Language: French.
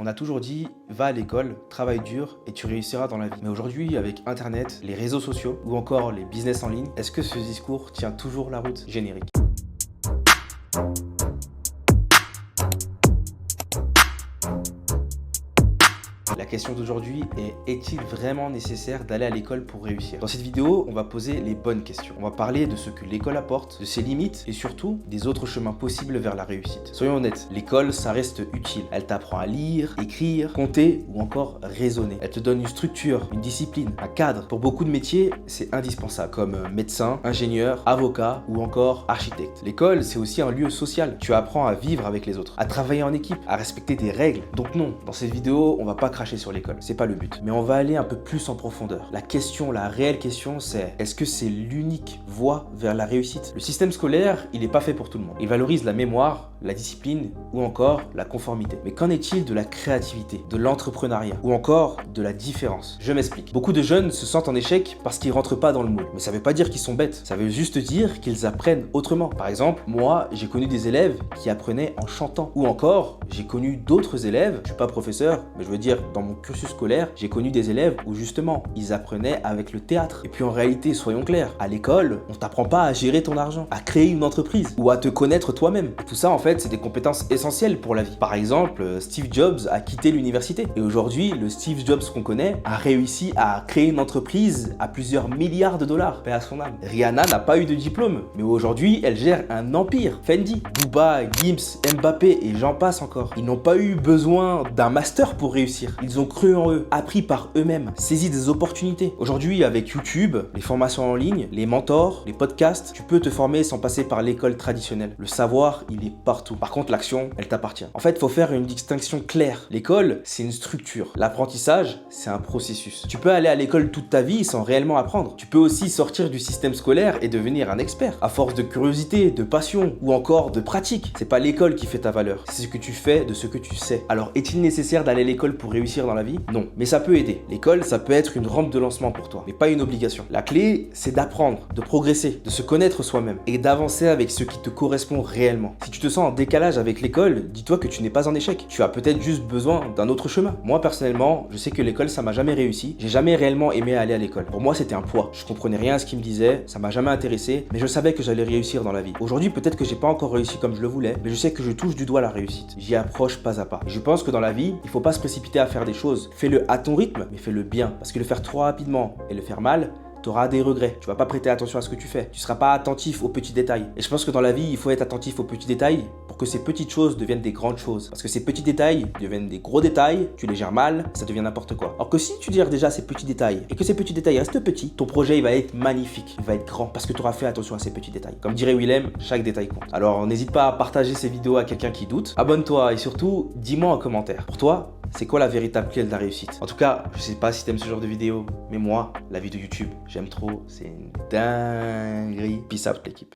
On a toujours dit, va à l'école, travaille dur et tu réussiras dans la vie. Mais aujourd'hui, avec Internet, les réseaux sociaux ou encore les business en ligne, est-ce que ce discours tient toujours la route? Générique. La question d'aujourd'hui est, est-il vraiment nécessaire d'aller à l'école pour réussir? Dans cette vidéo, on va poser les bonnes questions. On va parler de ce que l'école apporte, de ses limites et surtout des autres chemins possibles vers la réussite. Soyons honnêtes, l'école, ça reste utile. Elle t'apprend à lire, écrire, compter ou encore raisonner. Elle te donne une structure, une discipline, un cadre. Pour beaucoup de métiers, c'est indispensable, comme médecin, ingénieur, avocat ou encore architecte. L'école, c'est aussi un lieu social. Tu apprends à vivre avec les autres, à travailler en équipe, à respecter des règles. Donc non, dans cette vidéo, on va pas cracher sur l'école, c'est pas le but. Mais on va aller un peu plus en profondeur. La question, la réelle question, c'est est-ce que c'est l'unique voie vers la réussite? Le système scolaire, il est pas fait pour tout le monde. Il valorise la mémoire, la discipline ou encore la conformité. Mais qu'en est-il de la créativité, de l'entrepreneuriat ou encore de la différence? Je m'explique. Beaucoup de jeunes se sentent en échec parce qu'ils rentrent pas dans le moule. Mais ça veut pas dire qu'ils sont bêtes. Ça veut juste dire qu'ils apprennent autrement. Par exemple, moi, j'ai connu des élèves qui apprenaient en chantant. Ou encore, j'ai connu d'autres élèves, je suis pas professeur, mais je veux dire, dans mon cursus scolaire, j'ai connu des élèves où justement, ils apprenaient avec le théâtre. Et puis en réalité, soyons clairs, à l'école, on t'apprend pas à gérer ton argent, à créer une entreprise ou à te connaître toi-même. Et tout ça, en fait, c'est des compétences essentielles pour la vie. Par exemple, Steve Jobs a quitté l'université. Et aujourd'hui, le Steve Jobs qu'on connaît a réussi à créer une entreprise à plusieurs milliards de dollars. Paix à son âme. Rihanna n'a pas eu de diplôme, mais aujourd'hui, elle gère un empire. Fendi, Booba, Gims, Mbappé et j'en passe encore. Ils n'ont pas eu besoin d'un master pour réussir. Ils ont cru en eux, appris par eux-mêmes, saisi des opportunités. Aujourd'hui, avec YouTube, les formations en ligne, les mentors, les podcasts, tu peux te former sans passer par l'école traditionnelle. Le savoir, il est partout. Par contre, l'action, elle t'appartient. En fait, il faut faire une distinction claire. L'école, c'est une structure. L'apprentissage, c'est un processus. Tu peux aller à l'école toute ta vie sans réellement apprendre. Tu peux aussi sortir du système scolaire et devenir un expert, à force de curiosité, de passion ou encore de pratique. C'est pas l'école qui fait ta valeur, c'est ce que tu fais de ce que tu sais. Alors, est-il nécessaire d'aller à l'école pour réussir dans la vie? Non, mais ça peut aider. L'école, ça peut être une rampe de lancement pour toi, mais pas une obligation. La clé, c'est d'apprendre, de progresser, de se connaître soi-même et d'avancer avec ce qui te correspond réellement. Si tu te sens en décalage avec l'école, dis-toi que tu n'es pas en échec. Tu as peut-être juste besoin d'un autre chemin. Moi, personnellement, je sais que l'école, ça m'a jamais réussi. J'ai jamais réellement aimé aller à l'école. Pour moi, c'était un poids. Je comprenais rien à ce qu'il me disait, ça m'a jamais intéressé, mais je savais que j'allais réussir dans la vie. Aujourd'hui, peut-être que j'ai pas encore réussi comme je le voulais, mais je sais que je touche du doigt la réussite. J'y approche pas à pas. Et je pense que dans la vie, il faut pas se précipiter à faire des choses. Fais-le à ton rythme, mais fais-le bien. Parce que le faire trop rapidement et le faire mal, tu auras des regrets. Tu vas pas prêter attention à ce que tu fais. Tu seras pas attentif aux petits détails. Et je pense que dans la vie, il faut être attentif aux petits détails pour que ces petites choses deviennent des grandes choses. Parce que ces petits détails deviennent des gros détails, tu les gères mal, ça devient n'importe quoi. Alors que si tu gères déjà ces petits détails et que ces petits détails restent petits, ton projet il va être magnifique, il va être grand parce que tu auras fait attention à ces petits détails. Comme dirait Willem, chaque détail compte. Alors n'hésite pas à partager ces vidéos à quelqu'un qui doute. Abonne-toi et surtout, dis-moi en commentaire. Pour toi, c'est quoi la véritable clé de la réussite? En tout cas, je sais pas si t'aimes ce genre de vidéo, mais moi, la vie de YouTube, j'aime trop, c'est une dinguerie. Peace out l'équipe.